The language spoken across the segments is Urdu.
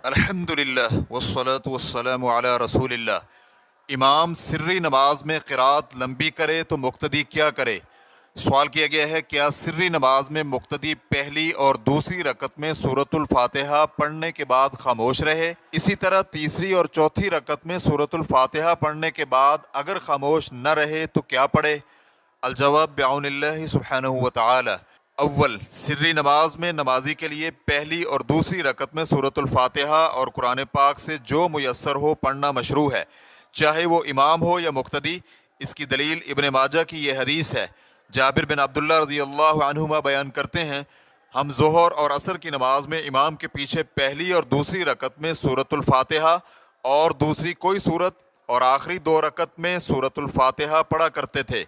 الحمدللہ والصلاة والسلام علی رسول اللہ۔ امام سری نماز میں قرات لمبی کرے تو مقتدی کیا کرے؟ سوال کیا گیا ہے کیا سری نماز میں مقتدی پہلی اور دوسری رکعت میں سورۃ الفاتحہ پڑھنے کے بعد خاموش رہے، اسی طرح تیسری اور چوتھی رکعت میں سورۃ الفاتحہ پڑھنے کے بعد اگر خاموش نہ رہے تو کیا پڑھے؟ الجواب بعون اللہ سبحانہ وتعالی۔ اول، سری نماز میں نمازی کے لیے پہلی اور دوسری رکعت میں سورۃ الفاتحہ اور قرآن پاک سے جو میسر ہو پڑھنا مشروع ہے، چاہے وہ امام ہو یا مقتدی۔ اس کی دلیل ابن ماجہ کی یہ حدیث ہے۔ جابر بن عبداللہ رضی اللہ عنہما بیان کرتے ہیں، ہم ظہر اور عصر کی نماز میں امام کے پیچھے پہلی اور دوسری رکعت میں سورۃ الفاتحہ اور دوسری کوئی سورت اور آخری دو رکعت میں سورۃ الفاتحہ پڑھا کرتے تھے۔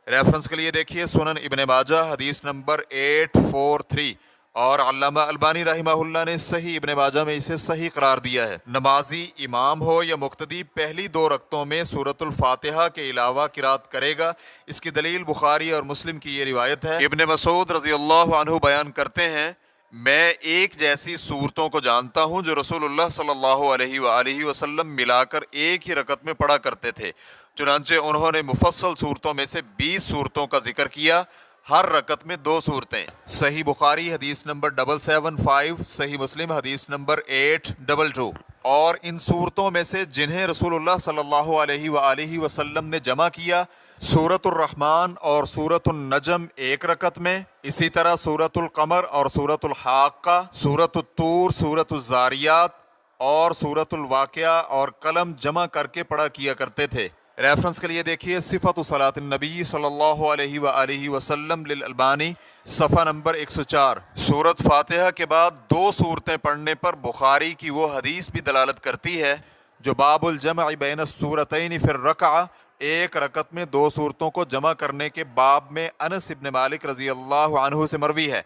ریفرنس کے لیے دیکھیے سنن ابن ماجہ حدیث نمبر 843، اور علامہ البانی رحمہ اللہ نے صحیح ابن ماجہ میں اسے صحیح قرار دیا ہے۔ نمازی امام ہو یا مقتدی پہلی دو رکعتوں میں سورۃ الفاتحہ کے علاوہ قرات کرے گا۔ اس کی دلیل بخاری اور مسلم کی یہ روایت ہے۔ ابن مسعود رضی اللہ عنہ بیان کرتے ہیں، میں ایک جیسی صورتوں کو جانتا ہوں جو رسول اللہ صلی اللہ علیہ وآلہ وسلم ملا کر ایک ہی رکعت میں پڑھا کرتے تھے، چنانچہ انہوں نے مفصل صورتوں میں سے 20 صورتوں کا ذکر کیا، ہر رکعت میں 2 صورتیں۔ صحیح بخاری حدیث نمبر 775، صحیح مسلم حدیث نمبر 822۔ اور ان صورتوں میں سے جنہیں رسول اللہ صلی اللہ علیہ وآلہ وسلم نے جمع کیا، سورۃ الرحمن اور سورۃ النجم ایک رکعت میں، اسی طرح سورۃ القمر اور سورۃ الحاقہ، سورۃ الطور، سورۃ الزاریات اور سورۃ الواقعہ اور قلم جمع کر کے پڑھا کیا کرتے تھے۔ ریفرنس کے لیے دیکھیے صفت صلاۃ النبی صلی اللہ علیہ وآلہ وسلم للالبانی، صفحہ نمبر 104۔ سورۃ فاتحہ کے بعد 2 صورتیں پڑھنے پر بخاری کی وہ حدیث بھی دلالت کرتی ہے جو باب الجمع بین السورتین فی الرکعہ، ایک رکعت میں 2 صورتوں کو جمع کرنے کے باب میں انس ابن مالک رضی اللہ عنہ سے مروی ہے۔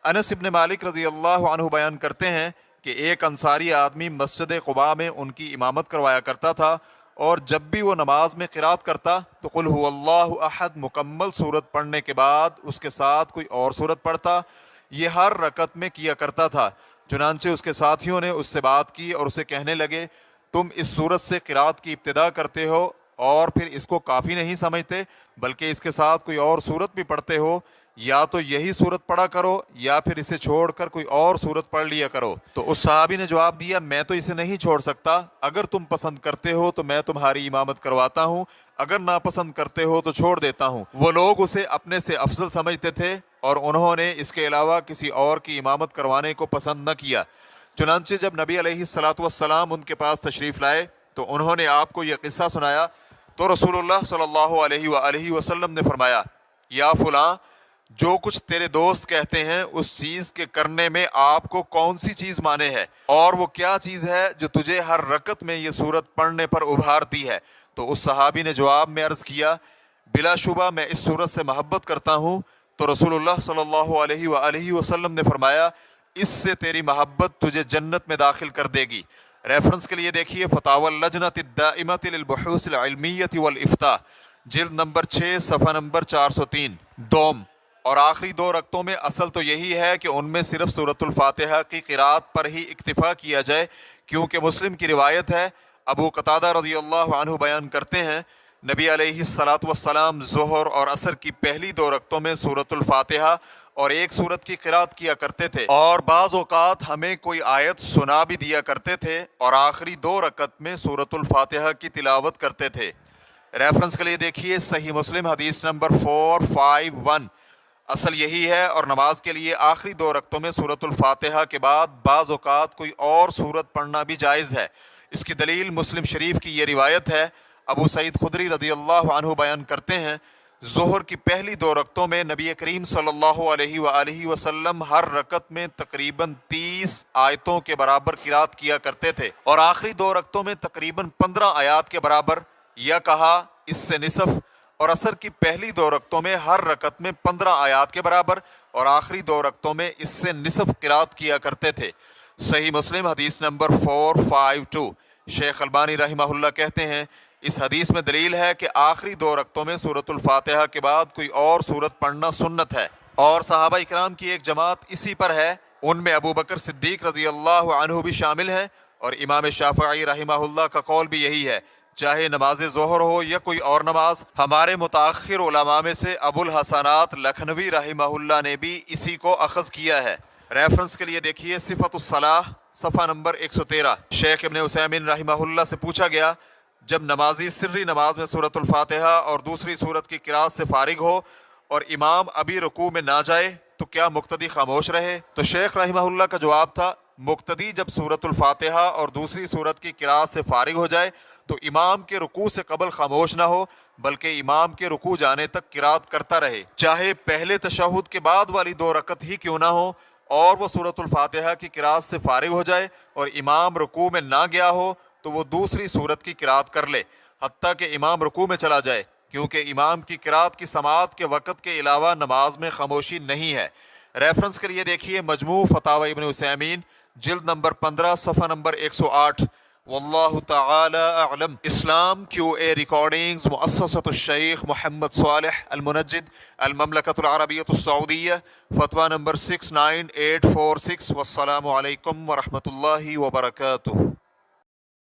انس ابن مالک رضی اللہ عنہ بیان کرتے ہیں کہ ایک انصاری آدمی مسجد قباء میں ان کی امامت کروایا کرتا تھا، اور جب بھی وہ نماز میں قرات کرتا تو قل هو اللہ احد مکمل صورت پڑھنے کے بعد اس کے ساتھ کوئی اور صورت پڑھتا۔ یہ ہر رکعت میں کیا کرتا تھا، چنانچہ اس کے ساتھیوں نے اس سے بات کی اور اسے کہنے لگے، تم اس صورت سے قرات کی ابتدا کرتے ہو اور پھر اس کو کافی نہیں سمجھتے، بلکہ اس کے ساتھ کوئی اور صورت بھی پڑھتے ہو، یا تو یہی صورت پڑھا کرو یا پھر اسے چھوڑ کر کوئی اور صورت پڑھ لیا کرو۔ تو اس صحابی نے جواب دیا، میں تو اسے نہیں چھوڑ سکتا، اگر تم پسند کرتے ہو تو میں تمہاری امامت کرواتا ہوں، اگر ناپسند کرتے ہو تو چھوڑ دیتا ہوں۔ وہ لوگ اسے اپنے سے افضل سمجھتے تھے اور انہوں نے اس کے علاوہ کسی اور کی امامت کروانے کو پسند نہ کیا۔ چنانچہ جب نبی علیہ الصلاۃ والسلام ان کے پاس تشریف لائے تو انہوں نے آپ کو یہ قصہ سنایا، تو رسول اللہ صلی اللہ علیہ وآلہ وسلم نے فرمایا، یا فلاں، جو کچھ تیرے دوست کہتے ہیں اس چیز کے کرنے میں آپ کو کون سی چیز مانے ہے، اور وہ کیا چیز ہے جو تجھے ہر رکعت میں یہ صورت پڑھنے پر ابھارتی ہے؟ تو اس صحابی نے جواب میں عرض کیا، بلا شبہ میں اس صورت سے محبت کرتا ہوں۔ تو رسول اللہ صلی اللہ علیہ وآلہ وسلم نے فرمایا، اس سے تیری محبت تجھے جنت میں داخل کر دے گی۔ ریفرنس کے لیے دیکھیے فتاوی اللجنۃ الدائمۃ للبحوث العلمیۃ والافتاء، جلد نمبر 6، صفحہ نمبر 403۔ دوم اور آخری 2 رکعتوں میں اصل تو یہی ہے کہ ان میں صرف سورۃ الفاتحہ کی قرات پر ہی اکتفا کیا جائے، کیونکہ مسلم کی روایت ہے، ابو قتادہ رضی اللہ عنہ بیان کرتے ہیں، نبی علیہ الصلاۃ والسلام ظہر اور عصر کی پہلی 2 رکعتوں میں سورۃ الفاتحہ اور ایک سورت کی قرات کیا کرتے تھے، اور بعض اوقات ہمیں کوئی آیت سنا بھی دیا کرتے تھے، اور آخری 2 رکعت میں سورۃ الفاتحہ کی تلاوت کرتے تھے۔ ریفرنس کے لیے دیکھیے صحیح مسلم حدیث نمبر 451۔ اصل یہی ہے، اور نماز کے لیے آخری 2 رکعتوں میں سورۃ الفاتحہ کے بعد بعض اوقات کوئی اور سورت پڑھنا بھی جائز ہے۔ اس کی دلیل مسلم شریف کی یہ روایت ہے، ابو سعید خدری رضی اللہ عنہ بیان کرتے ہیں، ظہر کی پہلی 2 رکعتوں میں نبی کریم صلی اللہ علیہ وآلہ وسلم ہر رکعت میں تقریباً 30 آیتوں کے برابر قرات کیا کرتے تھے، اور آخری 2 رکعتوں میں تقریباً 15 آیات کے برابر، یا کہا اس سے نصف، اور عصر کی پہلی 2 رکعتوں میں ہر رکعت میں 15 آیات کے برابر اور آخری 2 رکعتوں میں اس سے نصف قرات کیا کرتے تھے۔ صحیح مسلم حدیث نمبر 452۔ شیخ البانی رحمہ اللہ کہتے ہیں، اس حدیث میں دلیل ہے کہ آخری 2 رکعتوں میں سورۃ الفاتحہ کے بعد کوئی اور سورت پڑھنا سنت ہے، اور صحابہ اکرام کی ایک جماعت اسی پر ہے ان میں ابو بکر صدیق رضی اللہ عنہ بھی شامل ہیں، اور امام شافعی رحمہ اللہ کا قول بھی یہی ہے، چاہے نماز ظہر ہو یا کوئی اور نماز۔ ہمارے متاخر علماء میں سے ابو الحسنات لکھنوی رحمہ اللہ نے بھی اسی کو اخذ کیا ہے۔ ریفرنس کے لیے دیکھیے صفت الصلاح صفحہ نمبر 113۔ شیخ ابن عثیمین رحمہ اللہ سے پوچھا گیا، جب نمازی سری نماز میں سورۃ الفاتحہ اور دوسری سورت کی قرات سے فارغ ہو اور امام ابھی رکوع میں نہ جائے تو کیا مقتدی خاموش رہے؟ تو شیخ رحمہ اللہ کا جواب تھا، مقتدی جب سورۃ الفاتحہ اور دوسری سورت کی قرات سے فارغ ہو جائے تو امام کے رکوع سے قبل خاموش نہ ہو، بلکہ امام کے رکوع جانے تک قرات کرتا رہے، چاہے پہلے تشہد کے بعد والی 2 رکعت ہی کیوں نہ ہو، اور وہ سورۃ الفاتحہ کی قرات سے فارغ ہو جائے اور امام رکوع میں نہ گیا ہو تو وہ دوسری سورت کی قرات کر لے حتیٰ کہ امام رکوع میں چلا جائے، کیونکہ امام کی قرات کی سماعت کے وقت کے علاوہ نماز میں خاموشی نہیں ہے۔ ریفرنس کے لیے دیکھیے مجموع فتاوی ابن عثیمین جلد نمبر 15 صفحہ نمبر 108۔ واللہ تعالی اعلم۔ اسلام QA ریکارڈنگز مؤسسۃ الشیخ محمد صالح المنجد، المملکۃ العربیۃ السعودیہ، فتویٰ نمبر 69846۔ والسلام علیکم ورحمۃ اللہ وبرکاتہ۔